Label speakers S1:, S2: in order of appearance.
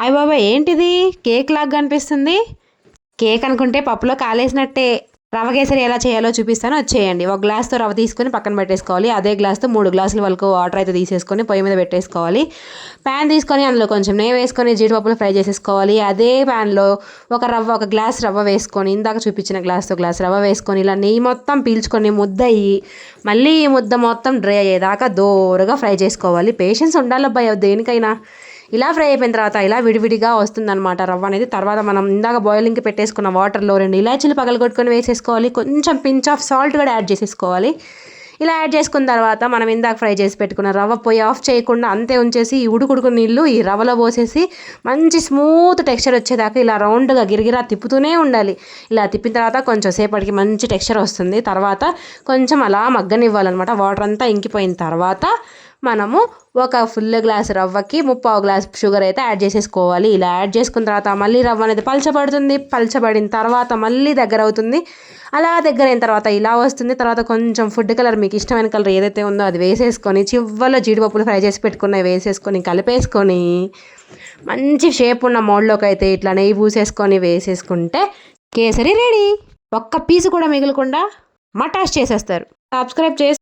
S1: అయ్య బాబాయ్ ఏంటిది కేక్ లాగా కనిపిస్తుంది? కేక్ అనుకుంటే పప్పులో కాలేసినట్టే. రవ్వ కేసరి ఎలా చేయాలో చూపిస్తాను, వచ్చేయండి. ఒక గ్లాస్తో రవ్వ తీసుకొని పక్కన పెట్టేసుకోవాలి. అదే గ్లాస్తో 3 గ్లాసుల వరకు వాటర్ అయితే తీసేసుకొని పొయ్యి మీద పెట్టేసుకోవాలి. ప్యాన్ తీసుకొని అందులో కొంచెం నెయ్యి వేసుకొని జీడిపప్పులు ఫ్రై చేసేసుకోవాలి. అదే ప్యాన్లో ఒక గ్లాస్ రవ్వ వేసుకొని, ఇందాక చూపించిన గ్లాస్తో గ్లాస్ రవ్వ వేసుకొని ఇలా నెయ్యి మొత్తం పీల్చుకొని ముద్ద అయ్యి మళ్ళీ ఈ ముద్ద మొత్తం డ్రై అయ్యేదాకా దోరగా ఫ్రై చేసుకోవాలి. పేషెన్స్ ఉండాలబ్బాయి దేనికైనా. ఇలా ఫ్రై అయిపోయిన తర్వాత ఇలా విడివిడిగా వస్తుందన్నమాట రవ్వ అనేది. తర్వాత మనం ఇందాక బాయిలింగ్కి పెట్టేసుకున్న వాటర్లో 2 ఇలాచీలు పగలగొట్టుకొని వేసేసుకోవాలి. కొంచెం పించ్ ఆఫ్ సాల్ట్ కూడా యాడ్ చేసేసుకోవాలి. ఇలా యాడ్ చేసుకున్న తర్వాత మనం ఇందాక ఫ్రై చేసి పెట్టుకున్న రవ్వ పొయ్యి ఆఫ్ చేయకుండా అంతే ఉంచేసి ఈ ఉడుకుడుకు నీళ్ళు ఈ రవ్వలో పోసేసి మంచి స్మూత్ టెక్స్చర్ వచ్చేదాకా ఇలా రౌండ్గా గిరిగిరా తిప్పుతూనే ఉండాలి. ఇలా తిప్పిన తర్వాత కొంచెం సేపటికి మంచి టెక్స్చర్ వస్తుంది. తర్వాత కొంచెం అలా మగ్గనివ్వాలన్నమాట. వాటర్ అంతా ఇంకిపోయిన తర్వాత మనము ఒక ఫుల్ గ్లాస్ రవ్వకి 3/4 గ్లాస్ షుగర్ అయితే యాడ్ చేసేసుకోవాలి. ఇలా యాడ్ చేసుకున్న తర్వాత మళ్ళీ రవ్వ అనేది పలచబడుతుంది. పలచబడిన తర్వాత మళ్ళీ దగ్గర అవుతుంది. అలా దగ్గర అయిన తర్వాత ఇలా వస్తుంది. తర్వాత కొంచెం ఫుడ్ కలర్, మీకు ఇష్టమైన కలర్ ఏదైతే ఉందో అది వేసేసుకొని చివరిలో జీడిపప్పులు ఫ్రై చేసి పెట్టుకున్నవి వేసేసుకొని కలిపేసుకొని మంచి షేప్ ఉన్న మోడ్లోకి అయితే ఇట్లా నెయ్యి పూసేసుకొని వేసేసుకుంటే కేసరి రెడీ. ఒక్క పీసు కూడా మిగలకుండా మటాష్ చేసేస్తారు. సబ్స్క్రైబ్ చేసి